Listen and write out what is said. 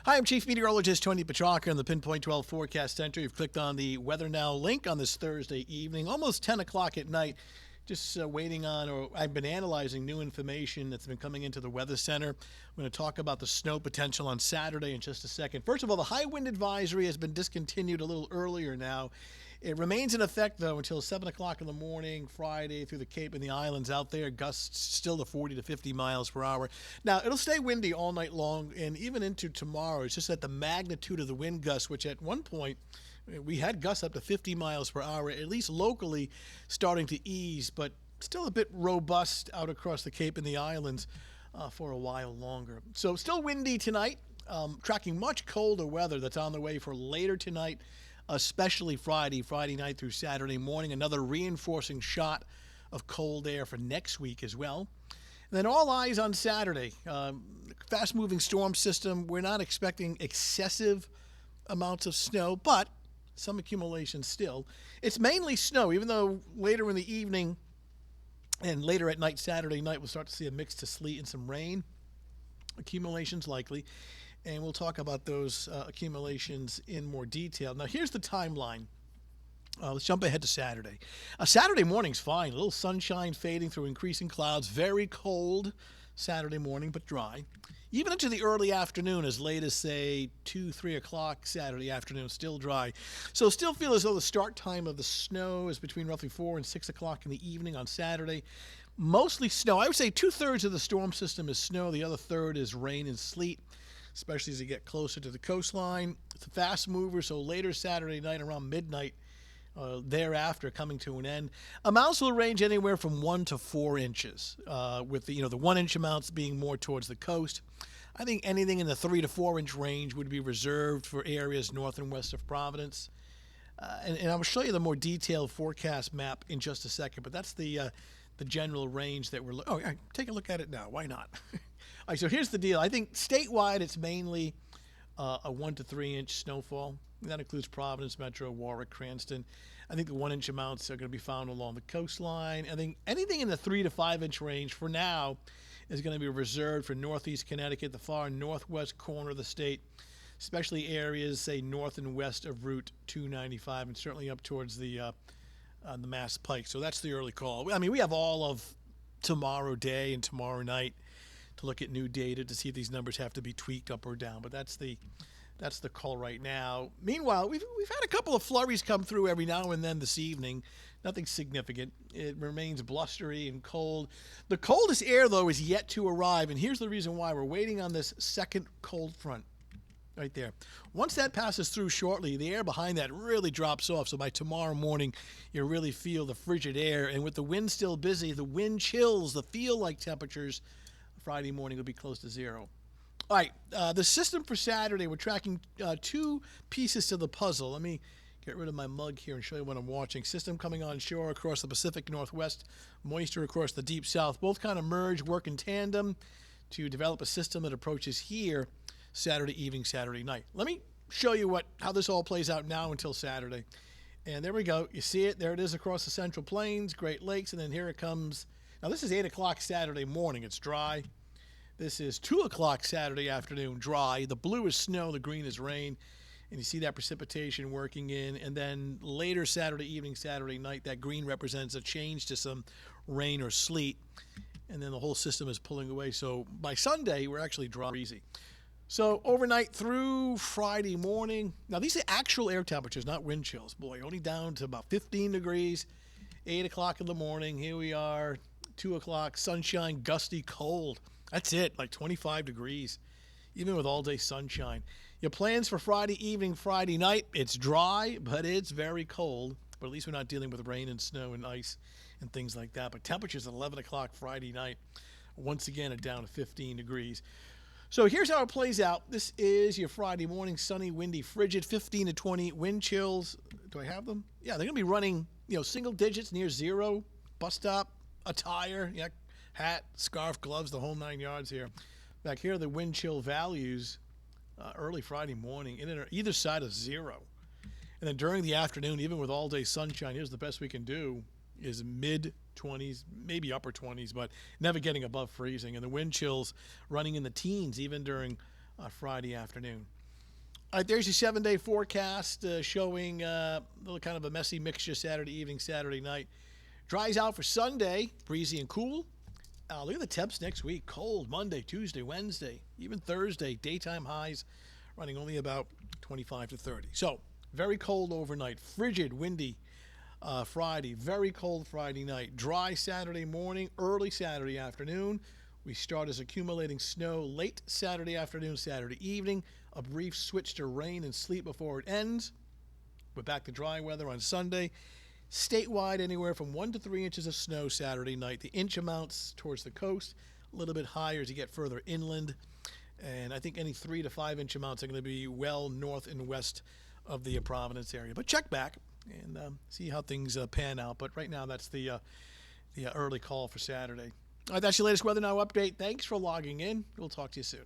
Hi, I'm Chief Meteorologist Tony Petrarca in the Pinpoint 12 Forecast Center. You've clicked on the Weather Now link on this Thursday evening, almost 10 o'clock at night. Just waiting on, or I've been analyzing new information that's been coming into the Weather Center. I'm going to talk about the snow potential on Saturday in just a second. First of all, the high wind advisory has been discontinued a little earlier now. It remains in effect, though, until 7 o'clock in the morning, Friday, through the Cape and the islands out there. Gusts still to 40 to 50 miles per hour. Now, it'll stay windy all night long and even into tomorrow. It's just that the magnitude of the wind gusts, which at one point we had gusts up to 50 miles per hour, at least locally, starting to ease, but still a bit robust out across the Cape and the islands for a while longer. So still windy tonight, tracking much colder weather that's on the way for later tonight, especially Friday night through Saturday morning. Another reinforcing shot of cold air for next week as well. And then all eyes on Saturday. Fast-moving storm system. We're not expecting excessive amounts of snow, but some accumulation still. It's mainly snow, even though later in the evening and later at night, Saturday night, we'll start to see a mix to sleet and some rain. Accumulations likely. And we'll talk about those accumulations in more detail. Now, here's the timeline. Let's jump ahead to Saturday. Saturday morning's fine. A little sunshine fading through increasing clouds. Very cold Saturday morning, but dry. Even into the early afternoon, as late as, say, 2, 3 o'clock Saturday afternoon, still dry. So still feel as though the start time of the snow is between roughly 4 and 6 o'clock in the evening on Saturday. Mostly snow. I would say 2/3 of the storm system is snow. The other third is rain and sleet, especially as you get closer to the coastline. It's a fast mover, so later Saturday night around midnight, thereafter coming to an end. Amounts will range anywhere from 1 to 4 inches, with the 1 inch amounts being more towards the coast. I think anything in the 3 to 4 inch range would be reserved for areas north and west of Providence. And I will show you the more detailed forecast map in just a second, but that's the general range that we're take a look at it now. Why not? All right, so here's the deal. I think statewide it's mainly a 1 to 3 inch snowfall. That includes Providence, Metro, Warwick, Cranston. I think the 1 inch amounts are going to be found along the coastline. I think anything in the 3 to 5 inch range for now is going to be reserved for northeast Connecticut, the far northwest corner of the state, especially areas, say, north and west of Route 295 and certainly up towards the Mass Pike. So that's the early call. I mean, we have all of tomorrow day and tomorrow night to look at new data to see if these numbers have to be tweaked up or down, but that's the call right now. Meanwhile, we've had a couple of flurries come through every now and then this evening. Nothing significant. It remains blustery and cold. The coldest air, though, is yet to arrive, and here's the reason why. We're waiting on this second cold front right there. Once that passes through shortly, the air behind that really drops off, so by tomorrow morning, you'll really feel the frigid air, and with the wind still busy, the wind chills, the feel-like temperatures Friday morning will be close to zero. All right, the system for Saturday, we're tracking two pieces to the puzzle. Let me get rid of my mug here and show you what I'm watching. System coming on shore across the Pacific Northwest, moisture across the Deep South. Both kind of merge, work in tandem to develop a system that approaches here Saturday evening, Saturday night. Let me show you how this all plays out now until Saturday. And there we go. You see it? There it is across the Central Plains, Great Lakes, and then here it comes. Now, this is 8 o'clock Saturday morning. It's dry. This is 2 o'clock Saturday afternoon, dry. The blue is snow, the green is rain. And you see that precipitation working in. And then later Saturday evening, Saturday night, that green represents a change to some rain or sleet. And then the whole system is pulling away. So by Sunday, we're actually dry or easy. So overnight through Friday morning. Now, these are actual air temperatures, not wind chills. Boy, only down to about 15 degrees, 8 o'clock in the morning. Here we are, 2 o'clock, sunshine, gusty, cold. That's it, like 25 degrees, even with all-day sunshine. Your plans for Friday evening, Friday night, it's dry, but it's very cold. But at least we're not dealing with rain and snow and ice and things like that. But temperatures at 11 o'clock Friday night, once again, are down to 15 degrees. So here's how it plays out. This is your Friday morning, sunny, windy, frigid, 15 to 20 wind chills. Do I have them? Yeah, they're going to be running, single digits near zero. Bus stop, attire, hat, scarf, gloves, the whole 9 yards here. Back here, the wind chill values early Friday morning in either side of zero. And then during the afternoon, even with all-day sunshine, here's the best we can do, is mid-20s, maybe upper 20s, but never getting above freezing. And the wind chills running in the teens even during on Friday afternoon. All right, there's your 7-day forecast showing a little kind of a messy mixture Saturday evening, Saturday night. Dries out for Sunday, breezy and cool. Look at the temps next week. Cold Monday, Tuesday, Wednesday, even Thursday. Daytime highs running only about 25 to 30. So very cold overnight. Frigid, windy Friday. Very cold Friday night. Dry Saturday morning, early Saturday afternoon. We start as accumulating snow late Saturday afternoon, Saturday evening. A brief switch to rain and sleet before it ends. We're back to dry weather on Sunday. Statewide, anywhere from 1 to 3 inches of snow Saturday night. The inch amounts towards the coast, a little bit higher as you get further inland. And I think any 3 to 5 inch amounts are going to be well north and west of the Providence area. But check back and see how things pan out. But right now, that's the early call for Saturday. All right, that's your latest Weather Now update. Thanks for logging in. We'll talk to you soon.